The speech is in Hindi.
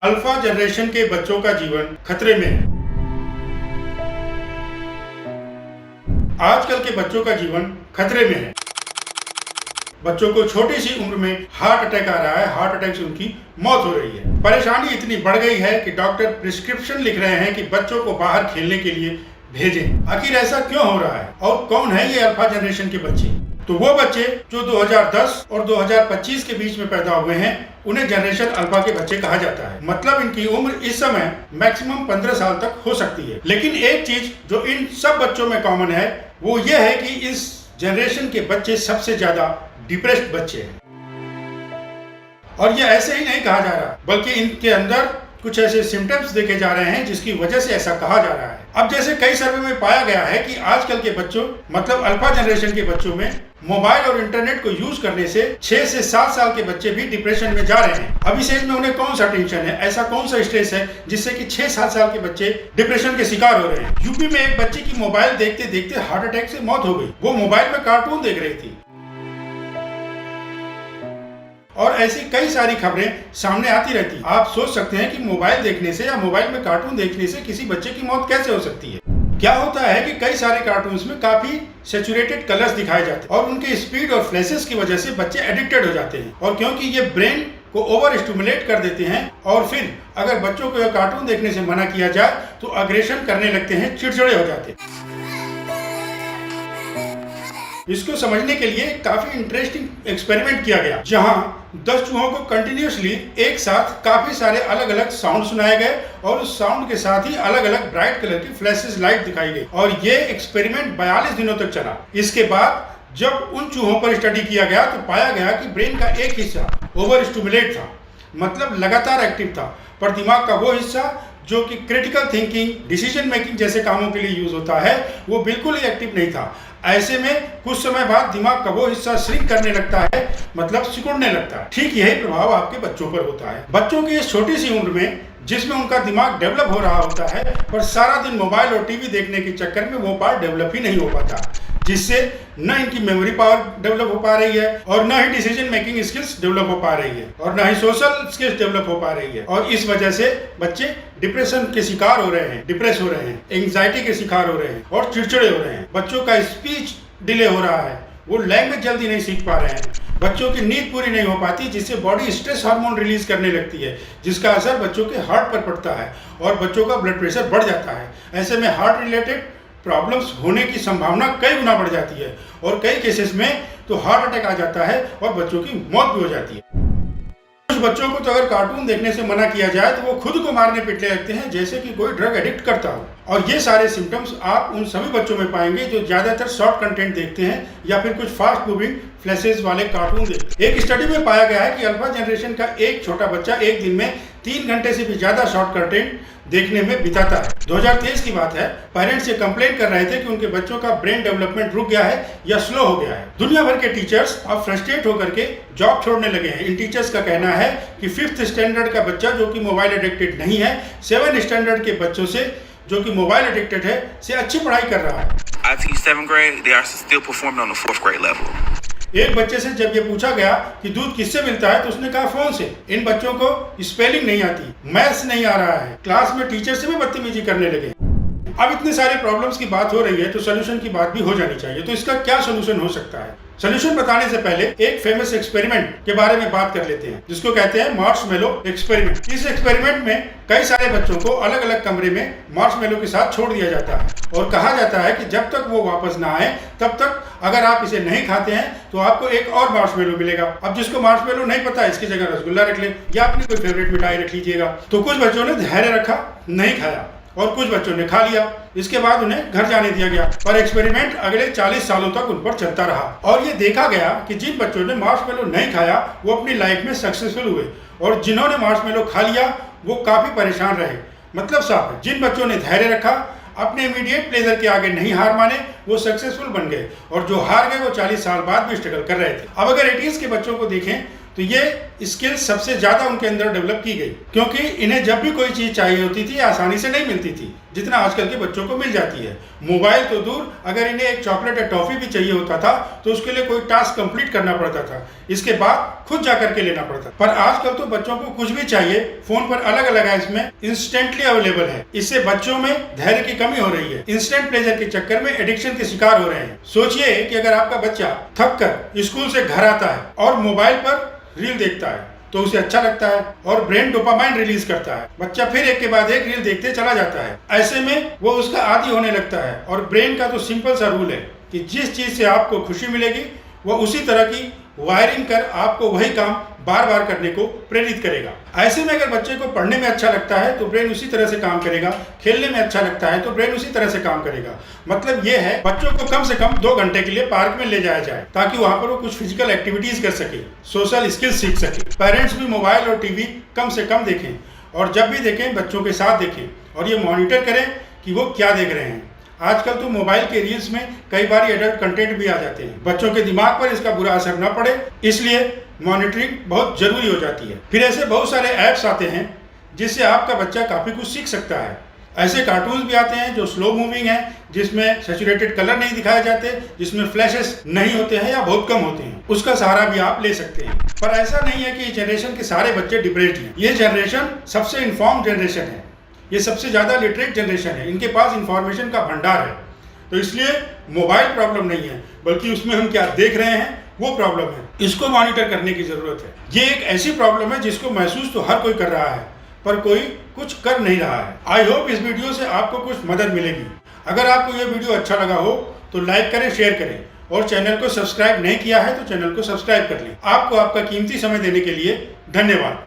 अल्फा जनरेशन के बच्चों का जीवन खतरे में है। आजकल के बच्चों का जीवन खतरे में है। बच्चों को छोटी सी उम्र में हार्ट अटैक आ रहा है। हार्ट अटैक से उनकी मौत हो रही है। परेशानी इतनी बढ़ गई है कि डॉक्टर प्रिस्क्रिप्शन लिख रहे हैं कि बच्चों को बाहर खेलने के लिए भेजें। आखिर ऐसा क्यों हो रहा है और कौन है ये अल्फा जनरेशन के बच्चे? तो वो बच्चे जो 2010 और 2025 के बीच में पैदा हुए हैं उन्हें जनरेशन अल्फा के बच्चे कहा जाता है। मतलब इनकी उम्र इस समय मैक्सिमम 15 साल तक हो सकती है। लेकिन एक चीज जो इन सब बच्चों में कॉमन है वो ये है कि इस जनरेशन के बच्चे सबसे ज्यादा डिप्रेस्ड बच्चे हैं। और ये ऐसे ही नहीं कहा जा रहा बल्कि इनके अंदर कुछ ऐसे सिम्टम्स देखे जा रहे हैं जिसकी वजह से ऐसा कहा जा रहा है। अब जैसे कई सर्वे में पाया गया है कि आजकल के बच्चों मतलब अल्फा जनरेशन के बच्चों में मोबाइल और इंटरनेट को यूज करने से 6 से 7 साल के बच्चे भी डिप्रेशन में जा रहे हैं। अब इस एज में उन्हें कौन सा टेंशन है, ऐसा कौन सा स्ट्रेस है जिससे कि 6-7 साल के बच्चे डिप्रेशन के शिकार हो रहे हैं। यूपी में एक बच्चे की मोबाइल देखते देखते हार्ट अटैक से मौत हो गई। वो मोबाइल में कार्टून देख रही थी। और ऐसी कई सारी खबरें सामने आती रहती। आप सोच सकते हैं कि मोबाइल देखने से या मोबाइल में कार्टून देखने से किसी बच्चे की मौत कैसे हो सकती है। क्या होता है कि कई सारे कार्टून्स में काफी सैचुरेटेड कलर्स दिखाए जाते हैं और उनके स्पीड और फ्लैशेस की वजह से बच्चे एडिक्टेड हो जाते हैं। और क्योंकि ये ब्रेन को ओवर स्टिमुलेट कर देते हैं और फिर अगर बच्चों को यह कार्टून देखने से मना किया जाए तो अग्रेशन करने लगते हैं, चिड़चिड़े हो जाते हैं। इसको समझने के लिए काफी इंटरेस्टिंग एक्सपेरिमेंट किया गया जहां 10 चूहों को कंटिन्यूसली एक साथ काफी सारे अलग अलग साउंड सुनाए गए और उस साउंड के साथ ही अलग अलग ब्राइट कलर की फ्लैशेस लाइट दिखाई गई। और ये एक्सपेरिमेंट 42 दिनों तक चला। इसके बाद जब उन चूहों पर स्टडी किया गया तो पाया गया कि ब्रेन का एक हिस्सा ओवर स्टिमुलेट था, मतलब लगातार एक्टिव था, पर दिमाग का वो हिस्सा जो कि क्रिटिकल थिंकिंग, डिसीजन मेकिंग जैसे कामों के लिए यूज होता है वो बिल्कुल ही एक्टिव नहीं था। ऐसे में कुछ समय बाद दिमाग का वो हिस्सा श्रिंक करने लगता है, मतलब सिकुड़ने लगता है। ठीक यही प्रभाव आपके बच्चों पर होता है। बच्चों की इस छोटी सी उम्र में जिसमें उनका दिमाग डेवलप हो रहा होता है पर सारा दिन मोबाइल और टीवी देखने के चक्कर में वो पार्ट डेवलप ही नहीं हो पाता, जिससे न इनकी मेमोरी पावर डेवलप हो पा रही है और न ही डिसीजन मेकिंग स्किल्स डेवलप हो पा रही है और न ही सोशल स्किल्स डेवलप हो पा रही है। और इस वजह से बच्चे डिप्रेशन के शिकार हो रहे हैं, डिप्रेस हो रहे हैं, एंग्जाइटी के शिकार हो रहे हैं और चिड़चिड़े हो रहे हैं। बच्चों का स्पीच डिले हो रहा है, वो लैंग्वेज जल्दी नहीं सीख पा रहे हैं। बच्चों की नींद पूरी नहीं हो पाती जिससे बॉडी स्ट्रेस हार्मोन रिलीज करने लगती है जिसका असर बच्चों के हार्ट पर पड़ता है और बच्चों का ब्लड प्रेशर बढ़ जाता है। ऐसे में हार्ट रिलेटेड प्रॉब्लम्स होने की संभावना कई गुना बढ़ जाती है और कई केसेस में तो हार्ट अटैक आ जाता है और बच्चों की मौत भी हो जाती है। कुछ बच्चों को तो अगर कार्टून देखने से मना किया जाए तो वो खुद को मारने पिटने लगते हैं जैसे कि कोई ड्रग एडिक्ट करता हो। और ये सारे सिम्टम्स आप उन सभी बच्चों में पाएंगे जो ज्यादातर शॉर्ट कंटेंट देखते हैं या फिर कुछ फास्ट मूविंग फ्लैशेस वाले कार्टून देखते हैं। एक स्टडी में पाया गया है कि अल्फा जनरेशन का एक छोटा बच्चा एक दिन में 3 घंटे से भी ज्यादा शॉर्ट कंटेंट देखने में बिताता है। 2023 की बात है। पेरेंट्स ये कंप्लेन कर रहे थे कि उनके बच्चों का ब्रेन डेवलपमेंट रुक गया है या स्लो हो गया है। दुनिया भर के टीचर्स अब फ्रस्ट्रेट होकर के जॉब छोड़ने लगे हैं। इन टीचर्स का कहना है कि 5th स्टैंडर्ड का बच्चा जो कि मोबाइल एडिक्टेड नहीं है 7th स्टैंडर्ड के बच्चों से जो कि मोबाइल एडिक्टेड है से अच्छी पढ़ाई कर रहा है। I teach 7th grade, they are still performing on the 4th grade level. एक बच्चे से जब ये पूछा गया कि दूध किससे मिलता है तो उसने कहा फोन से। इन बच्चों को स्पेलिंग नहीं आती, मैथ्स नहीं आ रहा है, क्लास में टीचर से भी बदतमीजी करने लगे। अब इतने सारे प्रॉब्लम्स की बात हो रही है तो सोल्यूशन की बात भी हो जानी चाहिए। तो इसका क्या सोल्यूशन हो सकता है? सोल्यूशन बताने से पहले एक फेमस एक्सपेरिमेंट के बारे में बात कर लेते हैं जिसको कहते हैं मार्शमेलो एक्सपेरिमेंट। इस एक्सपेरिमेंट में कई सारे बच्चों को अलग अलग कमरे में मार्शमेलो के साथ छोड़ दिया जाता है और कहा जाता है कि जब तक वो वापस ना आए तब तक अगर आप इसे नहीं खाते हैं तो आपको एक और मार्शमेलो मिलेगा। अब जिसको मार्शमेलो नहीं पता इसकी जगह रसगुल्ला रख ले या अपनी कोई फेवरेट मिठाई रख लीजिएगा। तो कुछ बच्चों ने धैर्य रखा, नहीं खाया और कुछ बच्चों ने खा लिया। इसके बाद उन्हें घर जाने दिया गया और एक्सपेरिमेंट अगले 40 सालों तक उन पर चलता रहा और ये देखा गया कि जिन बच्चों ने मार्शमेलो नहीं खाया वो अपनी लाइफ में सक्सेसफुल हुए और जिन्होंने मार्शमेलो खा लिया वो काफी परेशान रहे। मतलब साफ है, जिन बच्चों ने धैर्य रखा, अपने इमीडिएट प्लेजर के आगे नहीं हार माने, वो सक्सेसफुल बन गए और जो हार गए वो 40 साल बाद भी स्ट्रगल कर रहे थे। अब अगर 80s के बच्चों को देखें तो ये स्किल सबसे ज्यादा उनके अंदर डेवलप की गई, क्योंकि इन्हें जब भी कोई चीज चाहिए होती थी आसानी से नहीं मिलती थी जितना आजकल के बच्चों को मिल जाती है। मोबाइल तो दूर, अगर इन्हें एक चॉकलेट या टॉफी भी चाहिए होता था तो उसके लिए कोई टास्क कंप्लीट करना पड़ता था, इसके बाद खुद जाकर के लेना पड़ता। पर आजकल तो बच्चों को कुछ भी चाहिए फोन पर अलग अलग ऐप्स में इंस्टेंटली अवेलेबल है। इससे बच्चों में धैर्य की कमी हो रही है, इंस्टेंट प्लेजर के चक्कर में एडिक्शन के शिकार हो रहे हैं। सोचिए कि अगर आपका बच्चा थक कर स्कूल से घर आता है और मोबाइल पर रील देखता है तो उसे अच्छा लगता है और ब्रेन डोपामाइन रिलीज करता है। बच्चा फिर एक के बाद एक रील देखते चला जाता है। ऐसे में वो उसका आदी होने लगता है और ब्रेन का तो सिंपल सा रूल है कि जिस चीज से आपको खुशी मिलेगी वो उसी तरह की वायरिंग कर आपको वही काम बार बार करने को प्रेरित करेगा। ऐसे में अगर बच्चे को पढ़ने में अच्छा लगता है तो ब्रेन उसी तरह से काम करेगा, खेलने में अच्छा लगता है तो ब्रेन उसी तरह से काम करेगा। मतलब ये है बच्चों को कम से कम 2 घंटे के लिए पार्क में ले जाया जाए ताकि वहां पर वो कुछ फिजिकल एक्टिविटीज कर सके, सोशल स्किल्स सीख सके। पेरेंट्स भी मोबाइल और टीवी कम से कम देखें और जब भी देखें बच्चों के साथ देखें और ये मॉनिटर करें कि वो क्या देख रहे हैं। आजकल तो मोबाइल के रील्स में कई बार एडल्ट कंटेंट भी आ जाते हैं, बच्चों के दिमाग पर इसका बुरा असर न पड़े इसलिए मॉनिटरिंग बहुत जरूरी हो जाती है। फिर ऐसे बहुत सारे ऐप्स आते हैं जिससे आपका बच्चा काफी कुछ सीख सकता है। ऐसे कार्टून्स भी आते हैं जो स्लो मूविंग है, जिसमें सैचुरेटेड कलर नहीं दिखाए जाते, जिसमें फ्लैशेस नहीं होते हैं या बहुत कम होते हैं, उसका सहारा भी आप ले सकते हैं। पर ऐसा नहीं है कि इस जनरेशन के सारे बच्चे डिप्रेस्ड हैं। ये जनरेशन सबसे इन्फॉर्म जनरेशन है, ये सबसे ज्यादा लिटरेट जनरेशन है, इनके पास इंफॉर्मेशन का भंडार है। तो इसलिए मोबाइल प्रॉब्लम नहीं है बल्कि उसमें हम क्या देख रहे हैं वो प्रॉब्लम है। इसको मॉनिटर करने की जरूरत है। ये एक ऐसी प्रॉब्लम है जिसको महसूस तो हर कोई कर रहा है पर कोई कुछ कर नहीं रहा है। आई होप इस वीडियो से आपको कुछ मदद मिलेगी। अगर आपको ये वीडियो अच्छा लगा हो तो लाइक करें, शेयर करें और चैनल को सब्सक्राइब नहीं किया है तो चैनल को सब्सक्राइब कर लें। आपको आपका कीमती समय देने के लिए धन्यवाद।